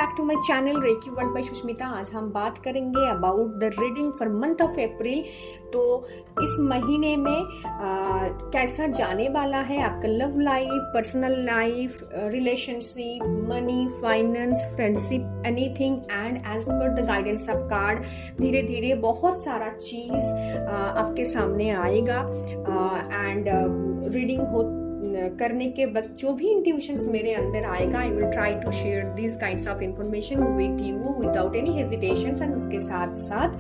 Back to my channel Reiki world by Sushmita. आज हम बात करेंगे about the reading for month of April. तो इस महीने में कैसा जाने वाला है आपका love life, personal life, relationship, money, finance, friendship, anything. And as per the guidance of card धीरे धीरे बहुत सारा चीज आपके सामने आएगा। एंड रीडिंग करने के बाद जो भी इंट्यूशंस मेरे अंदर आएगा, I will try to share this kinds of information with you without any hesitations. And उसके साथ साथ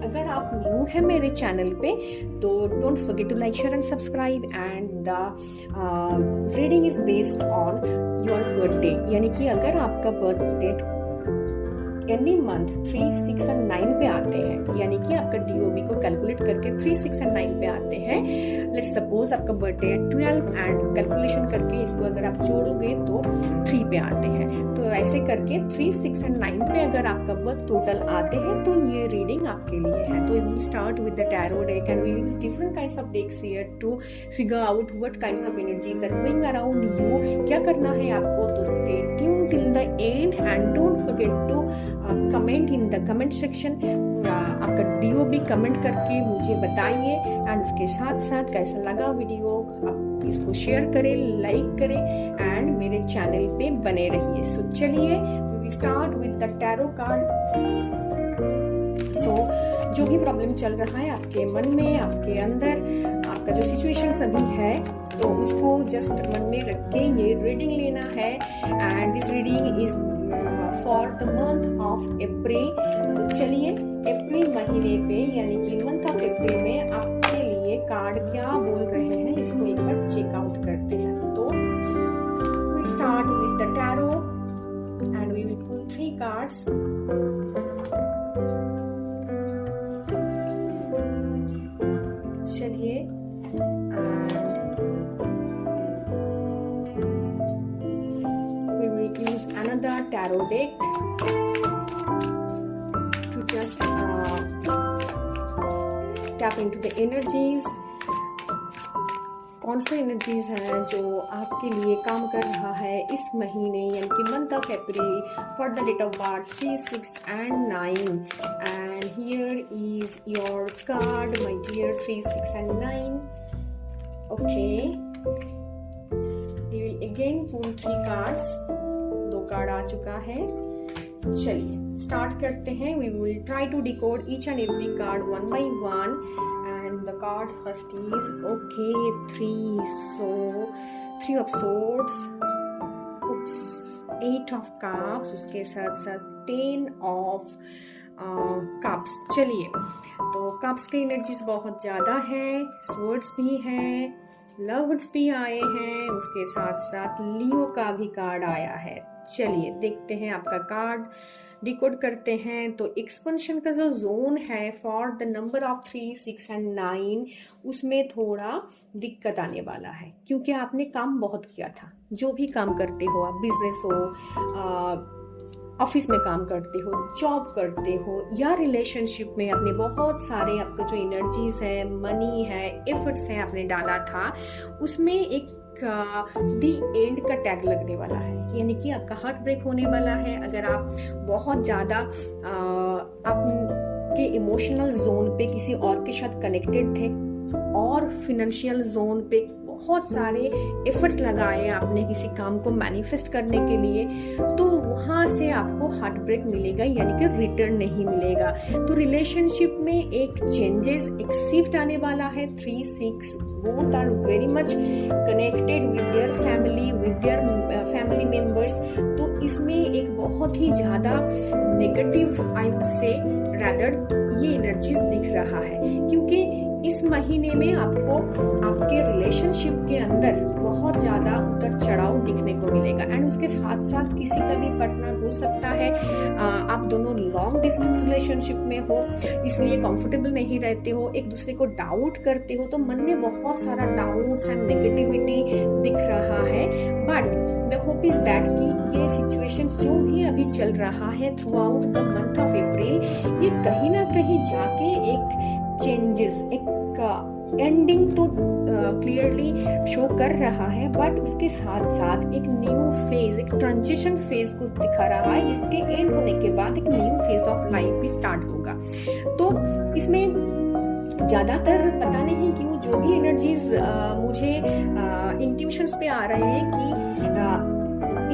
अगर आप न्यू है मेरे चैनल पे तो don't forget to like, share and subscribe. And the reading is based on your birthday, यानी कि अगर आपका बर्थ डेट एनी मंथ 3, 6 और 9 पे आते हैं, यानी कि आपका डीओबी को कैलकुलेट करके 3, 6 और 9 पे आते हैं। लेट्स सपोज आपका बर्थडे है 12 एंड कैलकुलेशन करके इसको अगर आप जोड़ोगे तो 3 पे आते हैं। तो ऐसे करके 3, 6 एंड 9 पे अगर आपका बर्थ टोटल आते हैं तो ये रीडिंग आपके लिए है। तो we will start with the tarot deck and we use different kinds of decks here to figure out what kinds of energies are going around you. क्या करना है आपको, तो stay tune till the end and don't forget to comment in the comment section. आपका DOB comment करके मुझे बताइए। And उसके साथ साथ कैसा लगा वीडियो, आप इसको शेयर करें, लाइक करें एंड मेरे चैनल पे बने रहिए। सो चलिए we will start with the tarot card. So जो भी प्रॉब्लम चल रहा है आपके मन में, आपके अंदर, आपका जो सिचुएशन अभी है, तो उसको जस्ट मन में रख के ये रीडिंग लेना है। And this reading is for the month of April. तो चलिए अप्रैल महीने पे यानी कि मंथ ऑफ अप्रैल में आपके लिए कार्ड क्या बोल रहे हैं इसको एक बार चेकआउट करते हैं। तो we start with the tarot and we will pull 3 cards. चलिए use another tarot deck to just tap into the energies। कौन सा एनर्जीज हैं जो आपके लिए काम कर रहा है इस महीने यानी कि month of April for the date of birth 3, 6 and 9। And here is your card my dear 3, 6 and 9। Okay, we will again pull 3 cards. 2 card आ चुका है। चलिए स्टार्ट करते हैं। We will try to decode each and every card one by one. And the card first is okay 3। So 3 of swords, 8 of cups, उसके साथ साथ 10 of cups. चलिए तो कप्स के एनर्जीज बहुत ज्यादा है, स्वर्ड्स भी हैं, लवर्स भी आए हैं, उसके साथ साथ लियो का भी कार्ड आया है। चलिए देखते हैं आपका कार्ड डिकोड करते हैं। तो एक्सपेंशन का जो जोन है for the number of 3, 6 and 9 उसमें थोड़ा दिक्कत आने वाला है, क्योंकि आपने काम बहुत किया था। जो भी काम करते हो आप, बिजनेस हो, ऑफिस में काम करते हो, जॉब करते हो या रिलेशनशिप में, आपने बहुत सारे आपका जो एनर्जीज है, मनी है, एफर्ट्स है आपने डाला था, उसमें एक दी एंड का टैग लगने वाला है, यानी कि आपका हार्ट ब्रेक होने वाला है। अगर आप बहुत ज्यादा आपके इमोशनल जोन पे किसी और के साथ कनेक्टेड थे और फिनेंशियल जोन पे बहुत सारे एफर्ट्स लगाए आपने किसी काम को मैनिफेस्ट करने के लिए, तो वहां से आपको हार्ट ब्रेक मिलेगा, यानी कि रिटर्न नहीं मिलेगा। तो रिलेशनशिप में एक चेंजेस, एक शिफ्ट आने वाला है। 3, 6 both are very much connected with their family, with their family members। तो इसमें एक बहुत ही ज्यादा negative, I would say rather, ये एनर्जीज दिख रहा है, क्योंकि इस महीने में आपको आपके रिलेशनशिप के अंदर बहुत ज्यादा उतर चढ़ाव दिखने को मिलेगा। एंड उसके साथ साथ किसी का भी पार्टनर हो सकता है, आप दोनों लॉन्ग डिस्टेंस रिलेशनशिप में हो, इसलिए कंफर्टेबल नहीं रहते हो, एक दूसरे को डाउट करते हो, तो मन में बहुत सारा डाउट्स एंड नेगेटिविटी दिख रहा है। But the hope is that कि ये सिचुएशंस जो भी अभी चल रहा है through out the month of अप्रैल, ये कहीं ना कहीं जाके एक चेंजेस, एक एंडिंग तो क्लियरली शो कर रहा है, बट उसके साथ साथ एक न्यू फेज, एक ट्रांजिशन फेज को दिखा रहा है, जिसके एंड होने के बाद एक न्यू फेज ऑफ लाइफ भी स्टार्ट होगा। तो इसमें ज्यादातर पता नहीं क्यों जो भी एनर्जीज मुझे इंट्यूशंस पे आ रहे हैं कि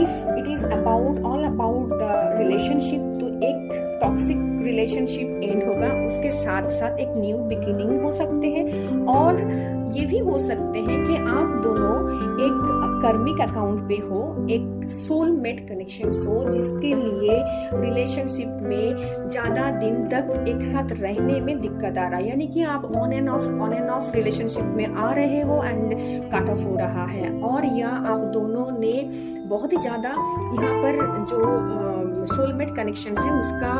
if it is about all about the relationship, तो एक टॉक्सिक रिलेशनशिप एंड होगा, उसके साथ साथ एक न्यू बिगिनिंग हो सकते हैं, और ये भी हो सकते हैं कि आप दोनों एक कर्मिक अकाउंट पे हो, एक सोलमेट कनेक्शन हो, जिसके लिए रिलेशनशिप में ज्यादा दिन तक एक साथ रहने में दिक्कत आ रहा है, यानी कि आप ऑन एंड ऑफ रिलेशनशिप में आ रहे हो एंड कट ऑफ हो रहा है, और या आप दोनों ने बहुत ही ज्यादा यहाँ पर जो सोलमेट कनेक्शन है उसका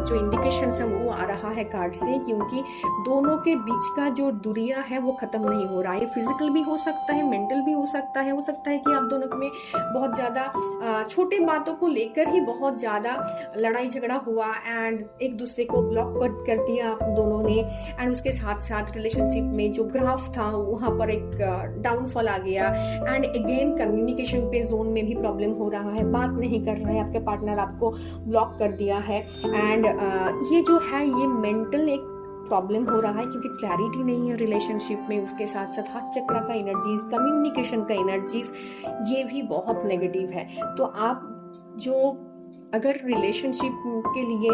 जो इंडिकेशन है वो आ रहा है कार्ड से, क्योंकि दोनों के बीच का जो दूरिया है वो खत्म नहीं हो रहा है। फिजिकल भी हो सकता है, मेंटल भी हो सकता है कि आप दोनों में बहुत ज्यादा छोटे बातों को लेकर ही बहुत ज्यादा लड़ाई झगड़ा हुआ एंड एक दूसरे को ब्लॉक कर दिया आप दोनों ने, एंड उसके साथ साथ रिलेशनशिप में जो ग्राफ था वहां पर एक डाउनफॉल आ गया, एंड अगेन कम्युनिकेशन पे जोन में भी प्रॉब्लम हो रहा है, बात नहीं कर रहा है, आपके पार्टनर आपको ब्लॉक कर दिया है, एंड ये जो है ये मेंटल एक प्रॉब्लम हो रहा है, क्योंकि क्लैरिटी नहीं है रिलेशनशिप में। उसके साथ साथ हार्ट चक्र का एनर्जीज, कम्युनिकेशन का एनर्जीज, ये भी बहुत नेगेटिव है। तो आप जो अगर रिलेशनशिप के लिए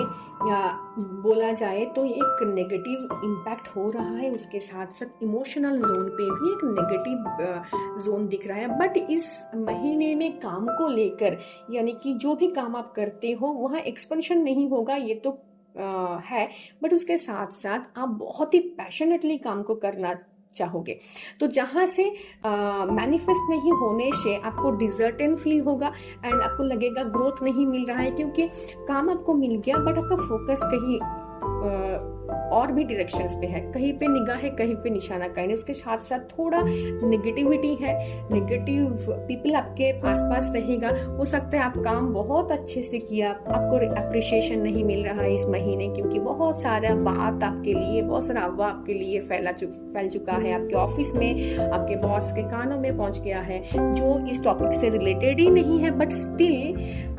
बोला जाए तो एक नेगेटिव इम्पैक्ट हो रहा है, उसके साथ साथ इमोशनल जोन पे भी एक नेगेटिव जोन दिख रहा है। बट इस महीने में काम को लेकर, यानी कि जो भी काम आप करते हो वहाँ एक्सपेंशन नहीं होगा, ये तो है, बट उसके साथ साथ आप बहुत ही पैशनेटली काम को करना चाहोगे। तो जहां से मैनिफेस्ट नहीं होने से आपको डिजर्टेन फील होगा एंड आपको लगेगा ग्रोथ नहीं मिल रहा है, क्योंकि काम आपको मिल गया बट आपका फोकस कहीं और भी डायरेक्शंस पे है, कहीं पे निगाह है, कहीं पे निशाना करने, उसके साथ साथ थोड़ा नेगेटिविटी है, नेगेटिव पीपल आपके आसपास रहेगा। हो सकता है आप काम बहुत अच्छे से किया, आपको अप्रिशिएशन नहीं मिल रहा है इस महीने, क्योंकि बहुत सारा बात आपके लिए, बहुत सारा अफवाह आपके लिए फैल चुका है, आपके ऑफिस में, आपके बॉस के कानों में पहुंच गया है, जो इस टॉपिक से रिलेटेड ही नहीं है, बट स्टिल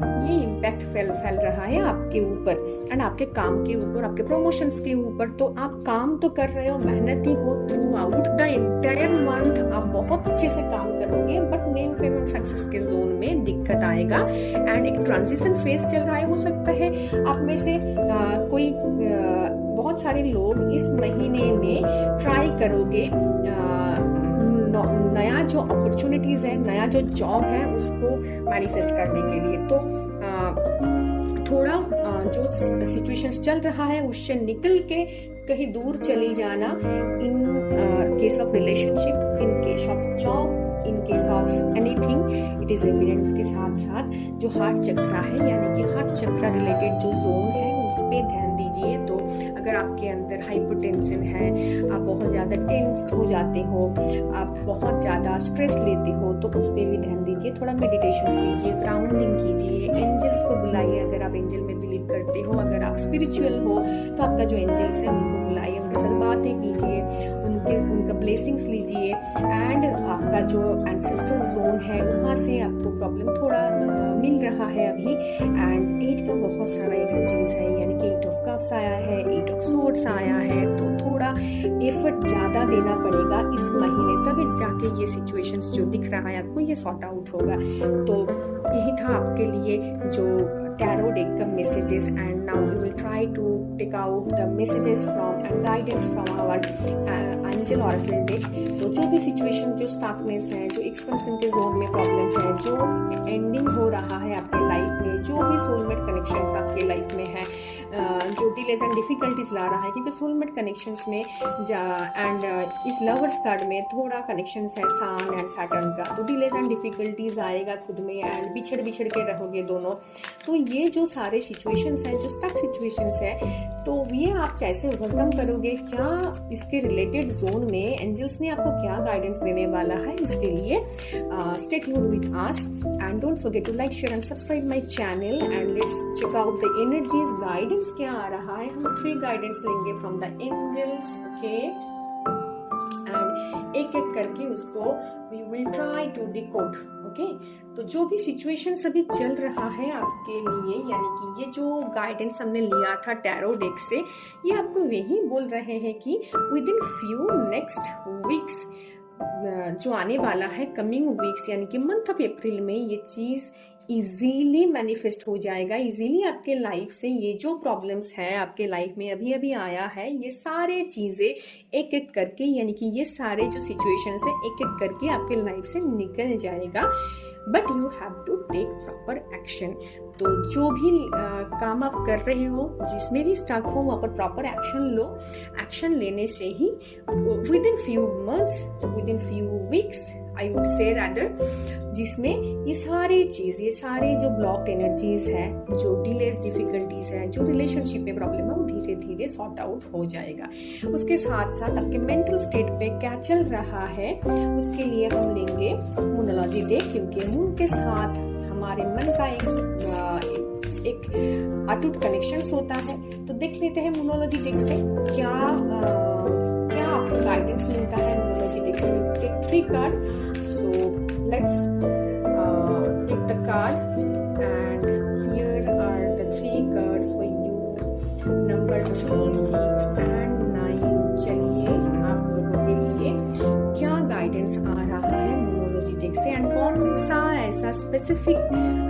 ये इम्पैक्ट फैल रहा है आपके ऊपर एंड आपके काम के ऊपर, आपके प्रमोशंस के ऊपर। तो आप काम तो कर रहे हो, मेहनती हो, through out the entire month आप बहुत अच्छे से काम करोगे, but new fame and success के जोन में दिक्कत आएगा एंड एक ट्रांजिशन फेज चल रहा है। हो सकता है आप में से कोई बहुत सारे लोग इस महीने में ट्राई करोगे नया जो अपॉर्चुनिटीज है, नया जो जॉब है उसको मैनिफेस्ट करने के लिए। तो थोड़ा जो सिचुएशंस चल रहा है उससे निकल के कहीं दूर चली जाना, in case of relationship, in case of job, in case of anything, it is evident. उसके साथ साथ जो हार्ट चक्र है, यानी कि हार्ट चक्र रिलेटेड जो जोन है उस पे ध्यान दीजिए। तो अगर आपके अंदर हाइपरटेंशन है, आप बहुत ज़्यादा टेंस्ड हो जाते हो, आप बहुत ज़्यादा स्ट्रेस लेते हो, तो उस पर भी ध्यान दीजिए। थोड़ा मेडिटेशन कीजिए, ग्राउंडिंग कीजिए, एंजल्स को बुलाइए अगर आप एंजल में बिलीव करते हो, अगर आप स्पिरिचुअल हो तो आपका जो एंजल्स है उनको बुलाइए, उनके साथ बातें कीजिए, उनका ब्लेसिंग्स लीजिए एंड आपका जो एंसेस्ट्रल जोन है वहाँ से आपको प्रॉब्लम थोड़ा मिल रहा है अभी। एंड 8 का बहुत सारा एनर्जीज है, यानी कि 8 ऑफ कप्स आया है, 8 ऑफ सोर्ड्स आया है, तो थोड़ा एफर्ट ज़्यादा देना पड़ेगा इस महीने, तभी जाके ये सिचुएशंस जो दिख रहा है आपको ये सॉर्ट आउट होगा। तो यही था आपके लिए जो टैरो डेक का messages, and now we will try to take out the messages from and guidance from our angel oracle deck। तो जो भी सिचुएशन, जो स्टाफनेस है, जो एक्सपेंशन के जोन में प्रॉब्लम है, जो एंडिंग हो रहा है आपके लाइफ में, जो भी सोलमेट कनेक्शंस आपके लाइफ में है, जो डिलेज एंड डिफिकल्टीज ला रहा है, क्योंकि सोलमेट कनेक्शंस में एंड इस लवर्स कार्ड में थोड़ा कनेक्शंस है सन एंड सैटर्न का, तो डिलेज एंड डिफिकल्टीज आएगा खुद में एंड बिछड़ के रहोगे दोनों। तो ये जो सारे सिचुएशंस हैं, जो स्टक सिचुएशंस है, तो ये आप कैसे ओवरकम करोगे, क्या इसके रिलेटेड जोन में एंजल्स ने आपको क्या गाइडेंस देने वाला है, इसके लिए stay tuned with us and don't forget to like, share and subscribe my channel and let's check out the energies. Guidance क्या आ रहा है, हम 3 गाइडेंस लेंगे फ्रॉम द एंजल्स। ओके, एक एक करके उसको we will try to decode. Okay, तो जो भी सिचुएशन अभी चल रहा है आपके लिए, यानी कि ये जो गाइडेंस हमने लिया था टैरो डेक से, ये आपको यही बोल रहे हैं कि with in few next weeks जो आने वाला है, कमिंग वीक्स यानी कि मंथ ऑफ अप्रैल में, ये चीज इजीली मैनिफेस्ट हो जाएगा। इजीली आपके लाइफ से ये जो प्रॉब्लम्स है आपके लाइफ में अभी अभी आया है, ये सारे चीजें एक एक करके, यानी कि ये सारे जो सिचुएशंस है एक एक करके आपके लाइफ से निकल जाएगा। But you have to take proper action. तो जो भी काम आप कर रहे हो, जिसमें भी स्टक हो, वहाँ पर प्रॉपर एक्शन लो। एक्शन लेने से ही within few months, within few weeks, I would say rather, जिसमें ये सारी चीज, ये सारे जो ब्लॉक्ड एनर्जीज है, जो डिलेज डिफिकल्टीज है, जो रिलेशनशिप में प्रॉब्लम है, वो धीरे धीरे सॉर्ट आउट हो जाएगा। उसके साथ साथ आपके मेंटल स्टेट पे क्या चल रहा है, उसके लिए हम लेंगे मूनोलॉजी डेक, क्योंकि मून के साथ हमारे मन का एक अटूट कनेक्शन होता है। तो देख लेते हैं मूनोलॉजी डेक से क्या आपको गाइडेंस मिलता है मूनोलॉजी डेक से। Take 3 card, so let's take the card, and here are the 3 cards for you, number 3, 6 and 9। चलिए आप लोगों के लिए क्या गाइडेंस आ रहा है मूनोलॉजी डेक से, एंड कौन सा ऐसा स्पेसिफिक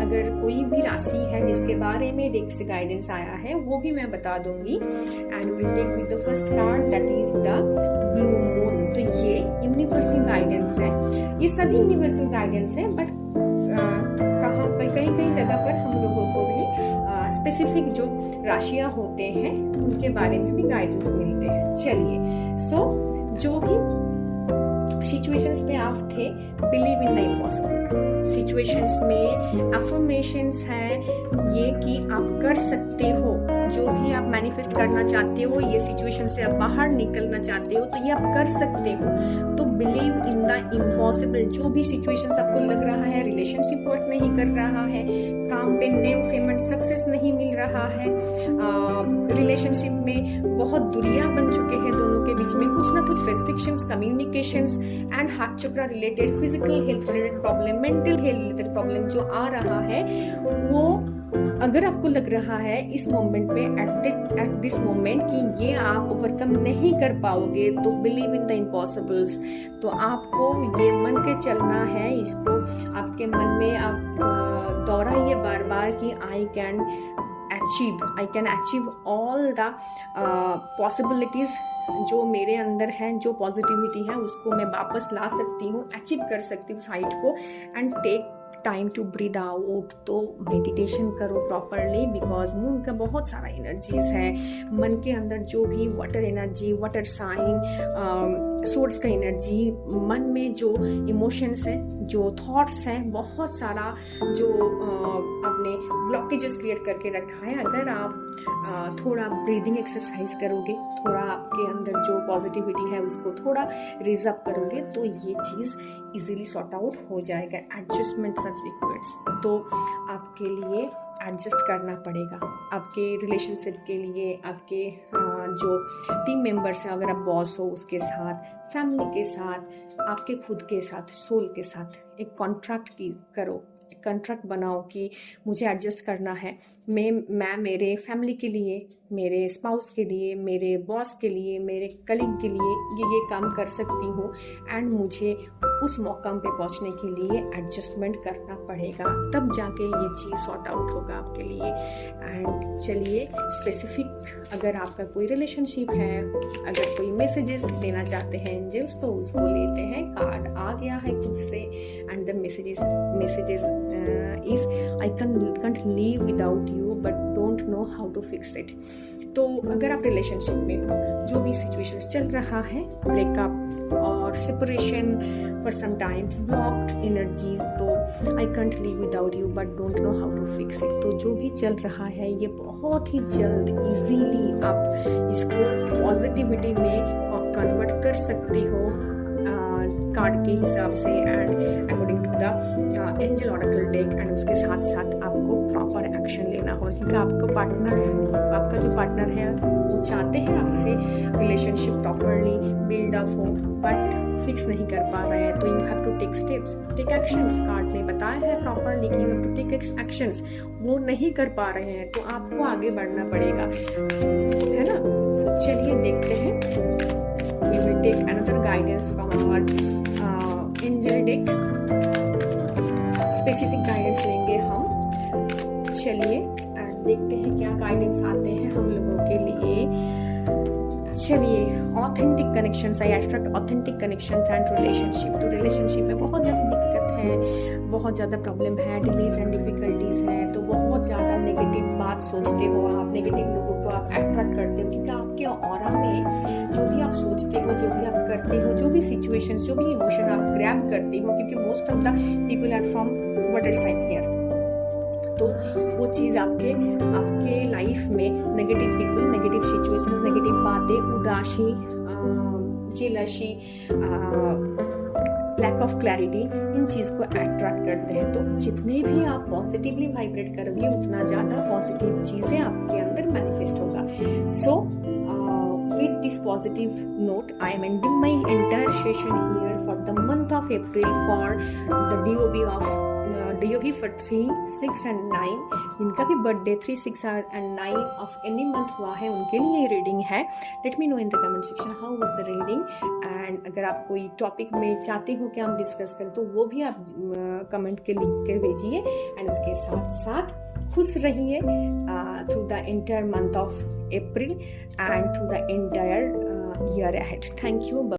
अगर कोई भी राशि है जिसके बारे में डेक से गाइडेंस आया है, वो भी मैं बता दूंगी। And will take with the first card, that is the blue moon. तो ये यूनिवर्सल गाइडेंस है, ये सभी यूनिवर्सल गाइडेंस है, बट कहाँ कई जगह पर हम लोगों को भी स्पेसिफिक जो राशियां होते हैं उनके बारे में भी गाइडेंस मिलते हैं। चलिए, सो जो भी सिचुएशंस में आप थे, believe in the impossible. Situations में अफर्मेशंस है ये कि आप कर सकते हो, जो भी आप मैनिफेस्ट करना चाहते हो, ये सिचुएशन से आप बाहर निकलना चाहते हो, तो ये आप कर सकते हो। तो बिलीव इन द इम्पॉसिबल। जो भी सिचुएशन आपको लग रहा है रिलेशनशिप वर्क नहीं कर रहा है, काम पे न्यू पेमेंट सक्सेस नहीं मिल रहा है, रिलेशनशिप में बहुत दूरियां बन चुके हैं दोनों के बीच में, कुछ ना कुछ restrictions, communications and heart chakra related, physical health related problem, mental health related problem जो आ रहा है, वो अगर आपको लग रहा है इस मोमेंट पे, एट दिस मोमेंट, कि ये आप ओवरकम नहीं कर पाओगे, तो बिलीव इन द इम्पॉसिबल्स। तो आपको ये मन के चलना है, इसको आपके मन में आप दोहराइए बार बार कि I can achieve all the possibilities जो मेरे अंदर है, जो पॉजिटिविटी है उसको मैं वापस ला सकती हूँ, अचीव कर सकती हूँ उस हाइट को। And take time to breathe out. तो मेडिटेशन करो प्रॉपरली, बिकॉज मून का बहुत सारा एनर्जीज है। मन के अंदर जो भी water energy, water sign, source का एनर्जी, मन में जो इमोशंस है, जो थॉट्स हैं, बहुत सारा जो आपने ब्लॉकेजेस क्रिएट करके रखा है, अगर आप थोड़ा ब्रीदिंग एक्सरसाइज करोगे, थोड़ा आपके अंदर जो पॉजिटिविटी है उसको थोड़ा रेज अप करोगे, तो ये चीज़ इजीली सॉर्ट आउट हो जाएगा। एडजस्टमेंट सच रिक्वायर्ड्स, तो आपके लिए एडजस्ट करना पड़ेगा, आपके रिलेशनशिप के लिए, आपके जो टीम मेंबर्स हैं, अगर आप बॉस हो उसके साथ, फैमिली के साथ, आपके खुद के साथ, सोल के साथ एक कॉन्ट्रैक्ट करो, कॉन्ट्रैक्ट बनाओ कि मुझे एडजस्ट करना है। मैं मेरे फैमिली के लिए, मेरे स्पाउस के लिए, मेरे बॉस के लिए, मेरे कलीग के लिए ये काम कर सकती हूँ, एंड मुझे उस मौकाम पे पहुँचने के लिए एडजस्टमेंट करना पड़ेगा, तब जाके ये चीज़ सॉर्ट आउट होगा आपके लिए। एंड चलिए, स्पेसिफिक अगर आपका कोई रिलेशनशिप है, अगर कोई मैसेजेस देना चाहते हैं एंजल्स, तो उसको लेते हैं। कार्ड आ गया है खुद से, and the messages is I can't live without you but don't know how to fix it। तो अगर आप रिलेशनशिप में हो, जो भी सिचुएशंस चल रहा है, ब्रेकअप और separation for some times, blocked energies, तो I can't live without you but don't know how to fix it। तो जो भी चल रहा है ये बहुत ही जल्द इजीली आप इसको पॉजिटिविटी में कन्वर्ट कर सकते हो कार्ड के हिसाब से, and according to the angel oracle deck. And उसके साथ साथ आपको प्रॉपर एक्शन लेना होगा, क्योंकि आपका जो पार्टनर है वो चाहते हैं आपसे रिलेशनशिप प्रॉपरली बिल्ड अप हो बट फिक्स नहीं कर पा रहे हैं, तो you have to take steps, take actions. Card में बताया है प्रॉपरली कि you have to take actions. वो नहीं कर पा रहे हैं तो आपको आगे बढ़ना पड़ेगा, है ना। सो चलिए देखते हैं, we will take another guidance from our angel deck. Specific guidance लेंगे हम। चलिए देखते हैं क्या गाइडेंस आते हैं हम लोगों के लिए। चलिए, authentic connections, I attract authentic connections and relationship. तो रिलेशनशिप में बहुत ज़्यादा दिक्कत है, बहुत ज़्यादा प्रॉब्लम है, डिलीज एंड डिफिकल्टीज हैं, तो बहुत ज़्यादा नेगेटिव बात सोचते हो आप, नेगेटिव लोगों को आप अट्रैक्ट करते हो, क्योंकि आपके ऑरा में जो भी आप सोचते हो, जो भी आप करते हो, जो भी सिचुएशंस, जो भी इमोशन आप ग्रैब करते हो, क्योंकि most of the people are from water sign here, तो वो चीज़ आपके लाइफ में negative people, negative situations, negative बातें, उदासी, जेलसी, लैक ऑफ क्लैरिटी, इन चीज़ को अट्रैक्ट करते हैं। तो जितने भी आप पॉजिटिवली वाइब्रेट करोगे उतना ज़्यादा पॉजिटिव चीज़ें आपके अंदर मैनिफेस्ट होगा। सो with this positive note, I am ending my entire session here for the month of April for the DOB for 3, 6 and 9, जिनका भी birthday 3, 6 and 9 of any month हुआ है उनके लिए रीडिंग है। Let me know in the comment section how was the reading, and अगर आप कोई टॉपिक में चाहते हो कि हम डिस्कस करें तो वो भी आप कमेंट के लिख के भेजिए। एंड उसके साथ साथ खुश रहिए through the entire month of April and through the entire year ahead. Thank you.